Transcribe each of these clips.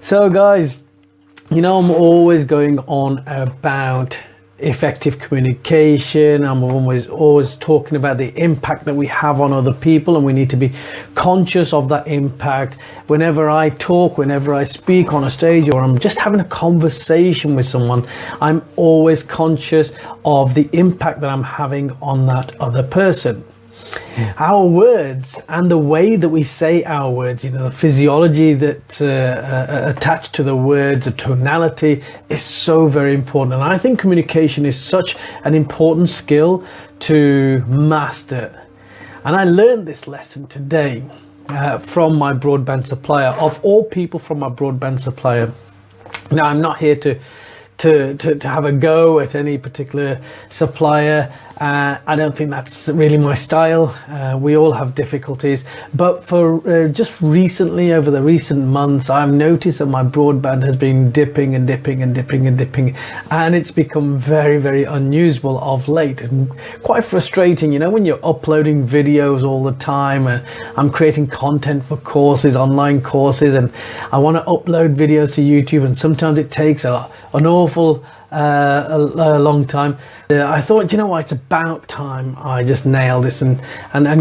So guys, you know, I'm always going on about effective communication. I'm always talking about the impact that we have on other people, and we need to be conscious of that impact. Whenever I talk, whenever I speak on a stage, or I'm just having a conversation with someone, I'm always conscious of the impact that I'm having on that other person. Our words and the way that we say our words, you know, the physiology that's attached to the words, the tonality is so very important. And I think communication is such an important skill to master. And I learned this lesson today from my broadband supplier, of all people, from my broadband supplier. Now, I'm not here to have a go at any particular supplier. I don't think that's really my style. We all have difficulties, but for just recently, over the recent months, I've noticed that my broadband has been dipping and dipping and dipping and dipping, and it's become very, very unusable of late, and quite frustrating. You know, when you're uploading videos all the time, and I'm creating content for courses, online courses, and I want to upload videos to YouTube, and sometimes it takes an awful a long time. I thought, you know what, it's about time I just nail this and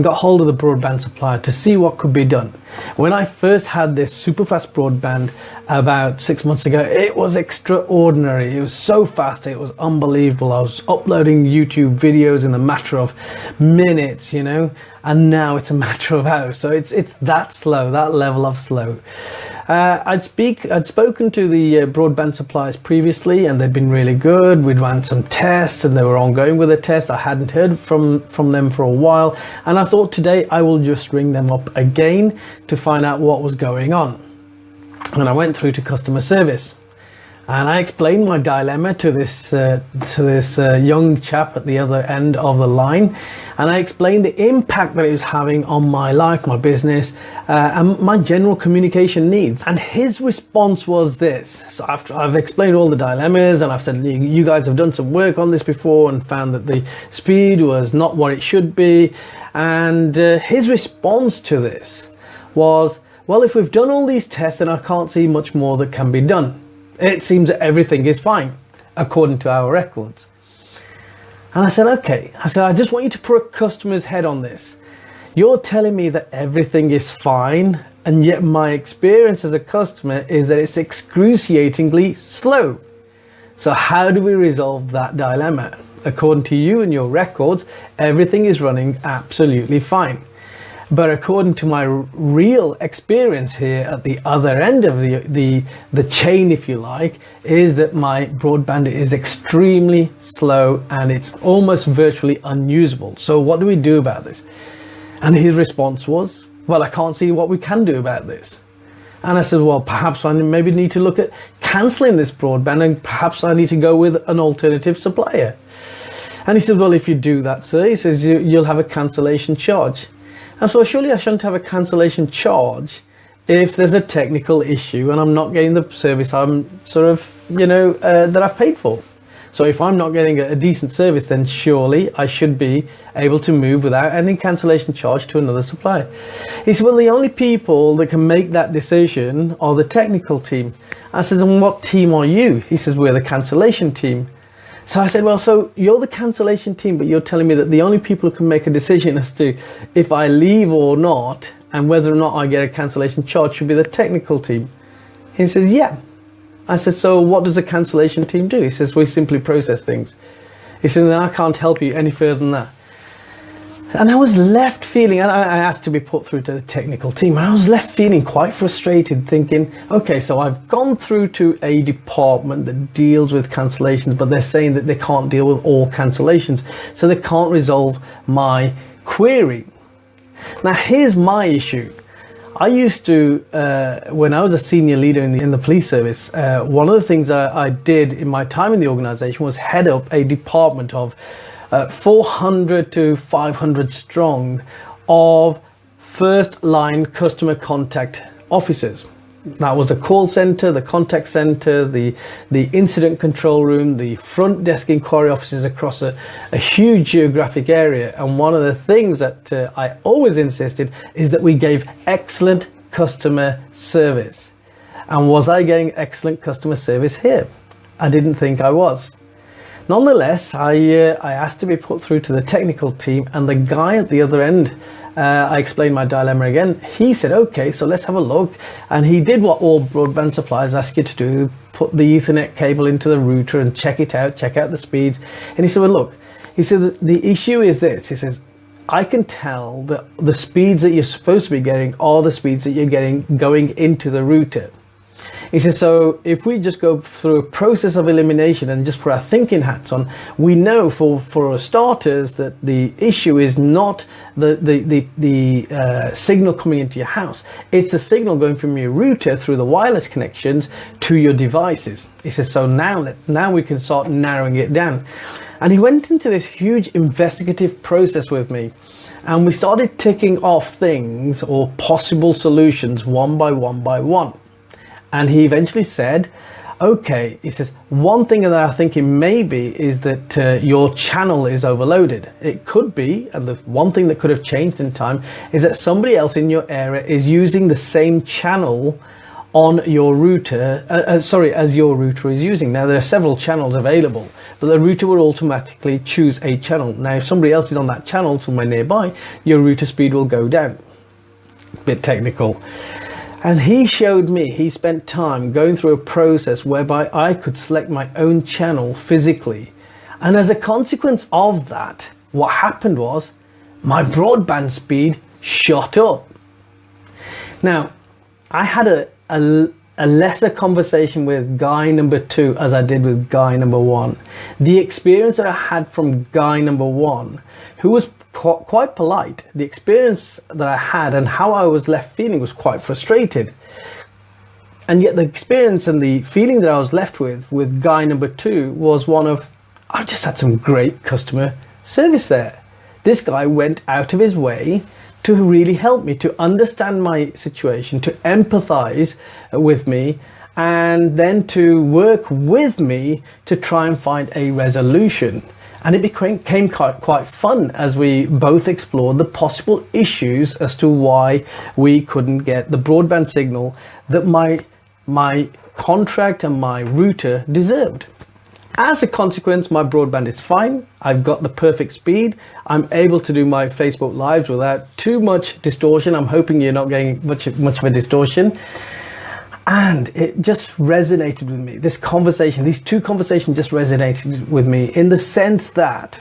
got hold of the broadband supplier to see what could be done. When I first had this super fast broadband about 6 months ago, it was extraordinary. It was so fast, it was unbelievable. I was uploading YouTube videos in a matter of minutes, you know, and now it's a matter of hours. So it's that slow, that level of slow. I'd spoken to the broadband suppliers previously, and they'd been really good. We'd run some tests, and they were ongoing with the test. I hadn't heard from them for a while, and I thought today I will just ring them up again to find out what was going on. And I went through to customer service, and I explained my dilemma to this young chap at the other end of the line, and I explained the impact that it was having on my life, my business, and my general communication needs. And his response was this. So after I've explained all the dilemmas, and I've said, you guys have done some work on this before and found that the speed was not what it should be, and his response to this was, well, if we've done all these tests, then I can't see much more that can be done. It seems that everything is fine according to our records. And I said, okay. I said, I just want you to put a customer's head on this. You're telling me that everything is fine, and yet my experience as a customer is that it's excruciatingly slow. So how do we resolve that dilemma? According to you and your records, everything is running absolutely fine. But according to my real experience here at the other end of the chain, if you like, is that my broadband is extremely slow and it's almost virtually unusable. So what do we do about this? And his response was, well, I can't see what we can do about this. And I said, well, perhaps I maybe need to look at cancelling this broadband, and perhaps I need to go with an alternative supplier. And he said, well, if you do that, sir, he says, you'll have a cancellation charge. And so surely I shouldn't have a cancellation charge if there's a technical issue and I'm not getting the service I'm sort of, you know, that I've paid for. So if I'm not getting a decent service, then surely I should be able to move without any cancellation charge to another supplier. He said, well, the only people that can make that decision are the technical team. I said, and what team are you? He says, we're the cancellation team. So I said, well, so you're the cancellation team, but you're telling me that the only people who can make a decision as to if I leave or not, and whether or not I get a cancellation charge, should be the technical team. He says, yeah. I said, so what does the cancellation team do? He says, we simply process things. He said, I can't help you any further than that. And I was left feeling, and I asked to be put through to the technical team, and I was left feeling quite frustrated, thinking, okay, so I've gone through to a department that deals with cancellations, but they're saying that they can't deal with all cancellations, so they can't resolve my query. Now, here's my issue. I used to, when I was a senior leader in the police service, one of the things I did in my time in the organization was head up a department of 400 to 500 strong of first line customer contact officers. That was a call center, the contact center, the incident control room, the front desk inquiry offices across a huge geographic area. And one of the things that I always insisted is that we gave excellent customer service. And was I getting excellent customer service here? I didn't think I was. Nonetheless, I asked to be put through to the technical team, and the guy at the other end, I explained my dilemma again. He said, okay, so let's have a look. And he did what all broadband suppliers ask you to do, put the Ethernet cable into the router and check it out, check out the speeds. And he said, well, look, he said, the issue is this. He says, I can tell that the speeds that you're supposed to be getting are the speeds that you're getting going into the router. He says, so if we just go through a process of elimination and just put our thinking hats on, we know for starters that the issue is not the signal coming into your house. It's the signal going from your router through the wireless connections to your devices. He says, so now we can start narrowing it down. And he went into this huge investigative process with me. And we started ticking off things or possible solutions one by one by one. And he eventually said, okay, he says, one thing that I think it may be is that your channel is overloaded. It could be, and the one thing that could have changed in time is that somebody else in your area is using the same channel on your router, as your router is using. Now, there are several channels available, but the router will automatically choose a channel. Now, if somebody else is on that channel somewhere nearby, your router speed will go down. Bit technical. And he showed me, he spent time going through a process whereby I could select my own channel physically. And as a consequence of that, what happened was my broadband speed shot up. Now, I had a lesser conversation with guy number 2 as I did with guy number 1. The experience that I had from guy number 1, who was quite polite, the experience that I had and how I was left feeling was quite frustrated. And yet the experience and the feeling that I was left with guy number 2 was one of, I've just had some great customer service there. This guy went out of his way to really help me, to understand my situation, to empathize with me, and then to work with me to try and find a resolution. And it became quite fun as we both explored the possible issues as to why we couldn't get the broadband signal that my contract and my router deserved. As a consequence, my broadband is fine. I've got the perfect speed. I'm able to do my Facebook Lives without too much distortion. I'm hoping you're not getting much of a distortion. And it just resonated with me. This conversation, these two conversations just resonated with me in the sense that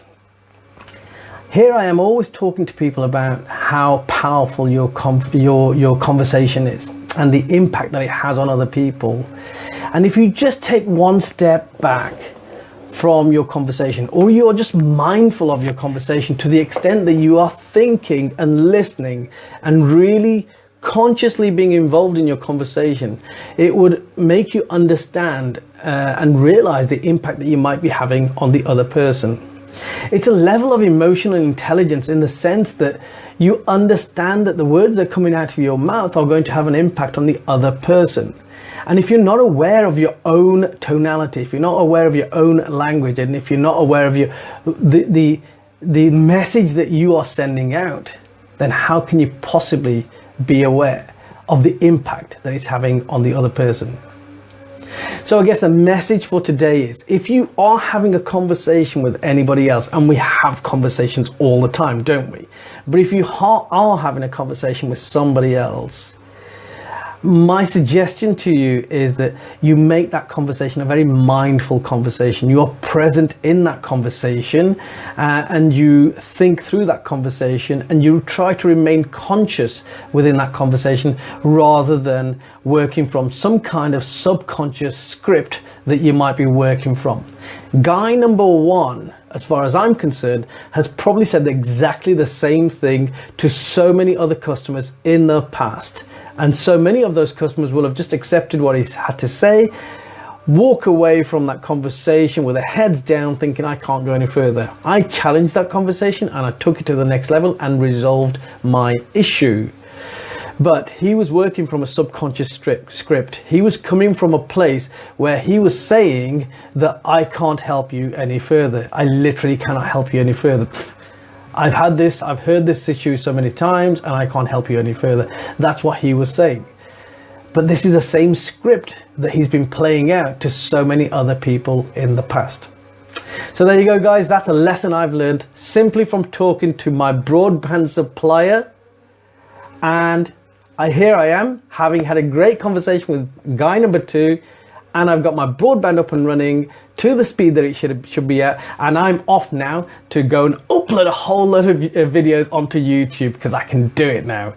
here I am always talking to people about how powerful your conversation is and the impact that it has on other people. And if you just take one step back from your conversation, or you're just mindful of your conversation to the extent that you are thinking and listening and really consciously being involved in your conversation, it would make you understand and realize the impact that you might be having on the other person. It's a level of emotional intelligence in the sense that you understand that the words that are coming out of your mouth are going to have an impact on the other person. And if you're not aware of your own tonality, if you're not aware of your own language, and if you're not aware of the message that you are sending out, then how can you possibly be aware of the impact that it's having on the other person? So I guess the message for today is, if you are having a conversation with anybody else, and we have conversations all the time, don't we? But if you are having a conversation with somebody else, my suggestion to you is that you make that conversation a very mindful conversation. You are present in that conversation and you think through that conversation, and you try to remain conscious within that conversation rather than working from some kind of subconscious script that you might be working from. Guy number 1, as far as I'm concerned, has probably said exactly the same thing to so many other customers in the past. And so many of those customers will have just accepted what he's had to say, walk away from that conversation with their heads down thinking, I can't go any further. I challenged that conversation and I took it to the next level and resolved my issue. But he was working from a subconscious script. He was coming from a place where he was saying that I can't help you any further. I literally cannot help you any further. I've heard this issue so many times and I can't help you any further. That's what he was saying. But this is the same script that he's been playing out to so many other people in the past. So there you go, guys. That's a lesson I've learned simply from talking to my broadband supplier. And here I am, having had a great conversation with guy number 2, and I've got my broadband up and running to the speed that it should be at, and I'm off now to go and upload a whole lot of videos onto YouTube because I can do it now.